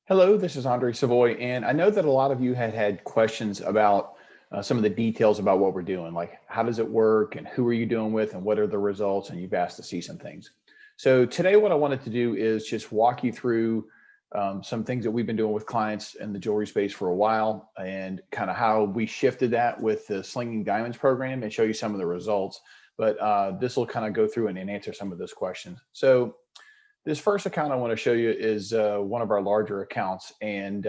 Hello, this is Andre Savoy, and I know that a lot of you had questions about some of the details about what we're doing, like how does it work and who are you doing with and what are the results, and you've asked to see some things. So today what I wanted to do is just walk you through some things that we've been doing with clients in the jewelry space for a while and kind of how we shifted that with the Slinging Diamonds program and show you some of the results. But this will kind of go through and answer some of those questions. So this first account I want to show you is one of our larger accounts, and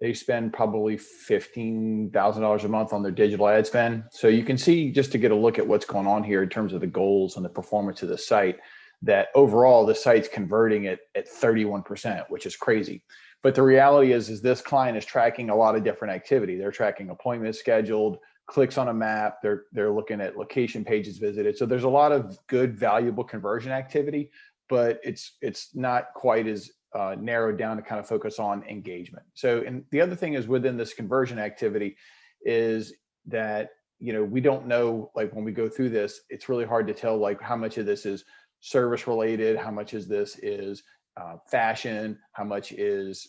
they spend probably $15,000 a month on their digital ad spend. So you can see, just to get a look at what's going on here in terms of the goals and the performance of the site, that overall the site's converting it at 31%, which is crazy. But the reality is this client is tracking a lot of different activity. They're tracking appointments scheduled, clicks on a map, they're looking at location pages visited. So there's a lot of good, valuable conversion activity, but it's not quite as narrowed down to kind of focus on engagement. So, and the other thing is within this conversion activity is that, we don't know, like when we go through this, it's really hard to tell like how much of this is service related, how much is this is fashion, how much is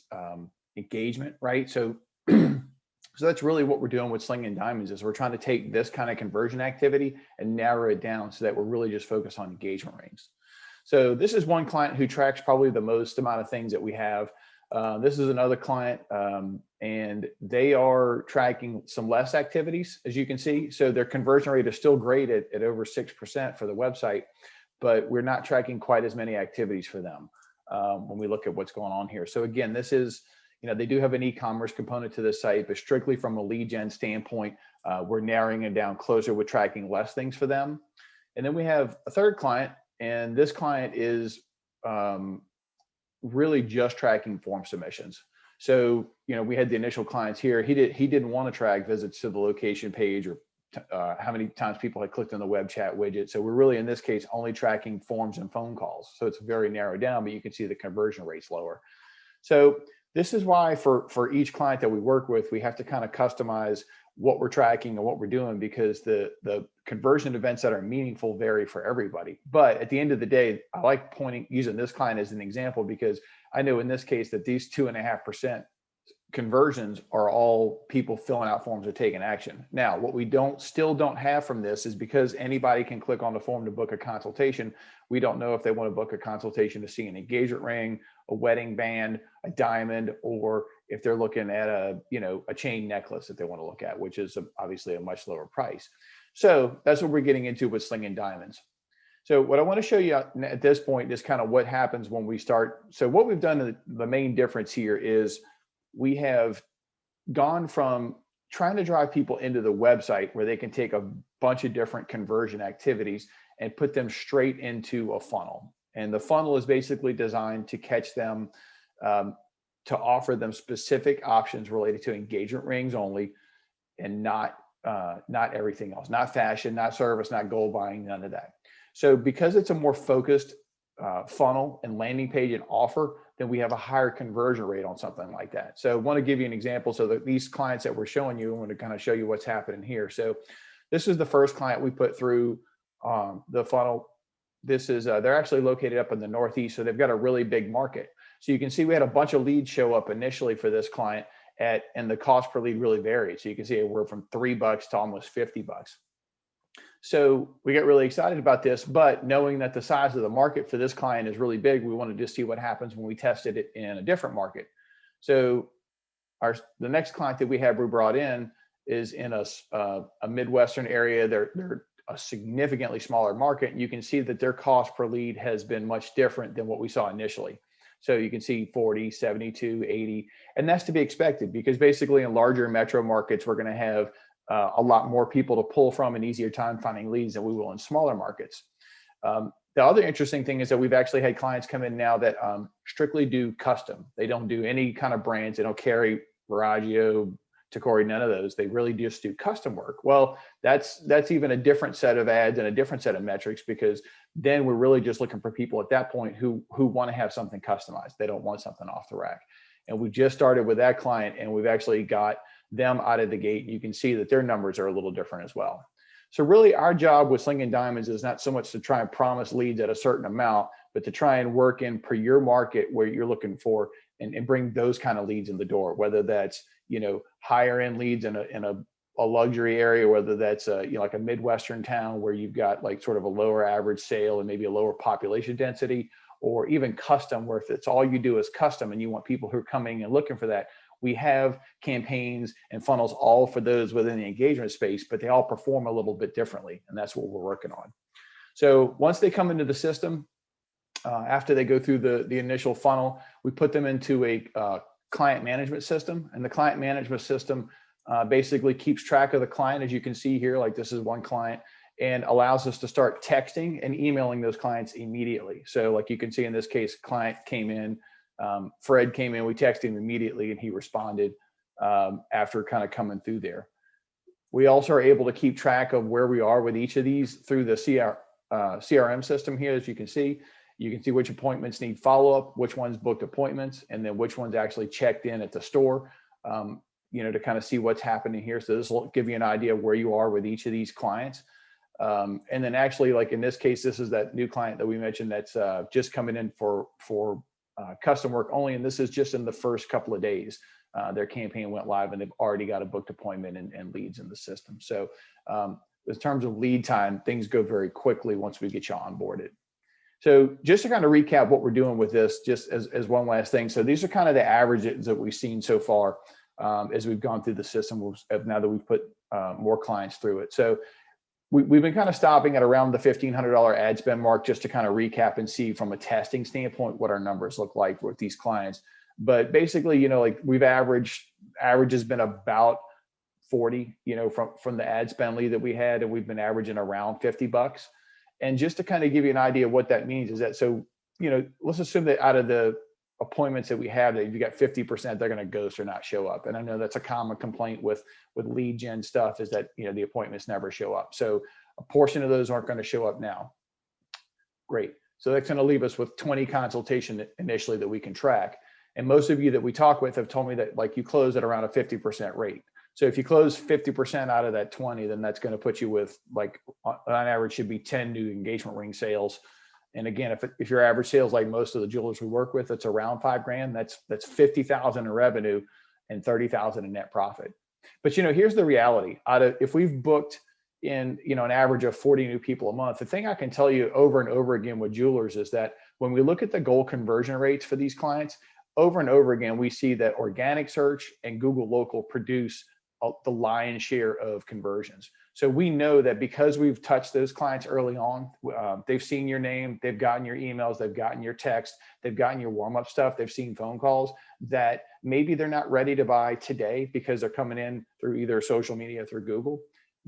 engagement, right? So, so that's really what we're doing with Slinging Diamonds is we're trying to take this kind of conversion activity and narrow it down so that we're really just focused on engagement rings. So this is one client who tracks probably the most amount of things that we have. This is another client, and they are tracking some less activities, as you can see. So their conversion rate is still great at over 6% for the website, but we're not tracking quite as many activities for them when we look at what's going on here. So again, this is, they do have an e-commerce component to this site, but strictly from a lead gen standpoint, we're narrowing it down closer with tracking less things for them. And then we have a third client, and this client is really just tracking form submissions. So, we had the initial clients here. He didn't want to track visits to the location page or how many times people had clicked on the web chat widget. So we're really, in this case, only tracking forms and phone calls. So it's very narrowed down, but you can see the conversion rate's lower. So this is why for each client that we work with, we have to kind of customize what we're tracking and what we're doing, because the conversion events that are meaningful vary for everybody. But at the end of the day, I like using this client as an example, because I know in this case that these 2.5% conversions are all people filling out forms or taking action. Now, what we still don't have from this is, because anybody can click on the form to book a consultation, we don't know if they want to book a consultation to see an engagement ring, a wedding band, a diamond, or if they're looking at a chain necklace that they want to look at, which is obviously a much lower price. So that's what we're getting into with Slinging Diamonds. So what I want to show you at this point is kind of what happens when we start. So what we've done, the main difference here is we have gone from trying to drive people into the website where they can take a bunch of different conversion activities and put them straight into a funnel. And the funnel is basically designed to catch them, to offer them specific options related to engagement rings only, and not everything else, not fashion, not service, not gold buying, none of that. So because it's a more focused funnel and landing page and offer, then we have a higher conversion rate on something like that. So I want to give you an example so that these clients that we're showing you, I want to kind of show you what's happening here. So this is the first client we put through the funnel. This is, they're actually located up in the Northeast, so they've got a really big market. So you can see we had a bunch of leads show up initially for this client and the cost per lead really varied. So you can see we're from $3 to almost $50. So we got really excited about this, but knowing that the size of the market for this client is really big, we wanted to see what happens when we tested it in a different market. So the next client that we brought in is in a Midwestern area. They're a significantly smaller market. And you can see that their cost per lead has been much different than what we saw initially. So you can see 40, 72, 80, and that's to be expected, because basically in larger metro markets, we're going to have a lot more people to pull from, an easier time finding leads than we will in smaller markets. The other interesting thing is that we've actually had clients come in now that strictly do custom. They don't do any kind of brands. They don't carry Veragio, Tacori, none of those. They really just do custom work. Well, that's even a different set of ads and a different set of metrics, because then we're really just looking for people at that point who want to have something customized. They don't want something off the rack. And we just started with that client, and we've actually got them out of the gate. You can see that their numbers are a little different as well. So really our job with Slinging Diamonds is not so much to try and promise leads at a certain amount, but to try and work in per your market where you're looking for, and bring those kind of leads in the door, whether that's, higher end leads in a luxury area, whether that's like a Midwestern town where you've got like sort of a lower average sale and maybe a lower population density, or even custom, where if it's all you do is custom and you want people who are coming and looking for that. We have campaigns and funnels all for those within the engagement space, but they all perform a little bit differently. And that's what we're working on. So once they come into the system, after they go through the initial funnel, we put them into a client management system. And the client management system basically keeps track of the client, as you can see here, like this is one client, and allows us to start texting and emailing those clients immediately. So like you can see in this case, client came in, Fred came in, we texted him immediately and he responded after kind of coming through there. We also are able to keep track of where we are with each of these through the CRM system here. As you can see which appointments need follow-up, which ones booked appointments, and then which ones actually checked in at the store, to kind of see what's happening here. So this will give you an idea of where you are with each of these clients. And then actually, like in this case, this is that new client that we mentioned that's just coming in for custom work only. And this is just in the first couple of days. Their campaign went live and they've already got a booked appointment and leads in the system. So in terms of lead time, things go very quickly once we get you onboarded. So just to kind of recap what we're doing with this, just as one last thing. So these are kind of the averages that we've seen so far as we've gone through the system, now that we've put more clients through it. So we've been kind of stopping at around the $1,500 ad spend mark, just to kind of recap and see from a testing standpoint what our numbers look like with these clients. But basically, like we've average has been about 40, from the ad spend lead that we had, and we've been averaging around $50. And just to kind of give you an idea of what that means is that, so, let's assume that out of the appointments that we have, that if you got 50%, they're going to ghost or not show up. And I know that's a common complaint with lead gen stuff, is that, the appointments never show up. So a portion of those aren't going to show up now. Great. So that's going to leave us with 20 consultation initially that we can track. And most of you that we talk with have told me that like you close at around a 50% rate. So if you close 50% out of that 20, then that's going to put you with, like, on average should be 10 new engagement ring sales. And again, if your average sales, like most of the jewelers we work with, it's around $5,000, that's 50,000 in revenue and 30,000 in net profit. But here's the reality. If we've booked in an average of 40 new people a month, the thing I can tell you over and over again with jewelers is that when we look at the goal conversion rates for these clients, over and over again, we see that organic search and Google Local produce the lion's share of conversions. So we know that because we've touched those clients early on, they've seen your name, they've gotten your emails, they've gotten your text, they've gotten your warm-up stuff, they've seen phone calls, that maybe they're not ready to buy today because they're coming in through either social media, through Google,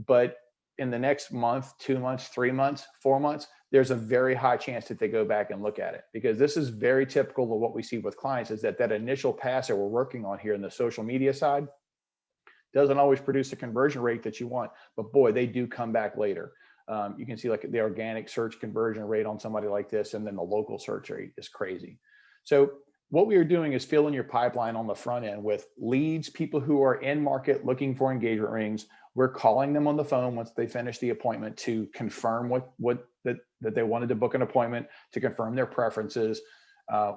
but in the next month, 2 months, 3 months, 4 months, there's a very high chance that they go back and look at it, because this is very typical of what we see with clients, is that initial pass that we're working on here in the social media side doesn't always produce the conversion rate that you want, but boy, they do come back later. You can see like the organic search conversion rate on somebody like this, and then the local search rate is crazy. So what we are doing is filling your pipeline on the front end with leads, people who are in market looking for engagement rings. We're calling them on the phone once they finish the appointment to confirm that they wanted to book an appointment, to confirm their preferences.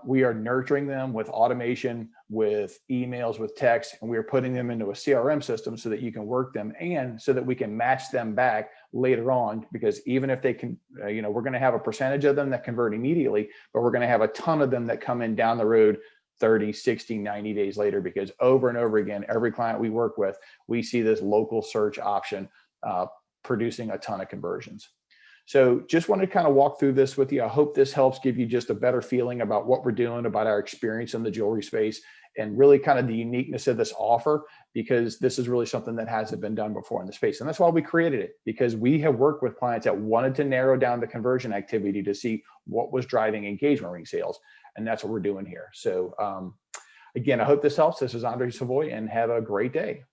We are nurturing them with automation, with emails, with text, and we are putting them into a CRM system so that you can work them, and so that we can match them back later on. Because even if they can, we're going to have a percentage of them that convert immediately, but we're going to have a ton of them that come in down the road 30, 60, 90 days later, because over and over again, every client we work with, we see this local search option producing a ton of conversions. So just wanted to kind of walk through this with you. I hope this helps give you just a better feeling about what we're doing, about our experience in the jewelry space, and really kind of the uniqueness of this offer, because this is really something that hasn't been done before in the space. And that's why we created it, because we have worked with clients that wanted to narrow down the conversion activity to see what was driving engagement ring sales. And that's what we're doing here. So again, I hope this helps. This is Andre Savoy, and have a great day.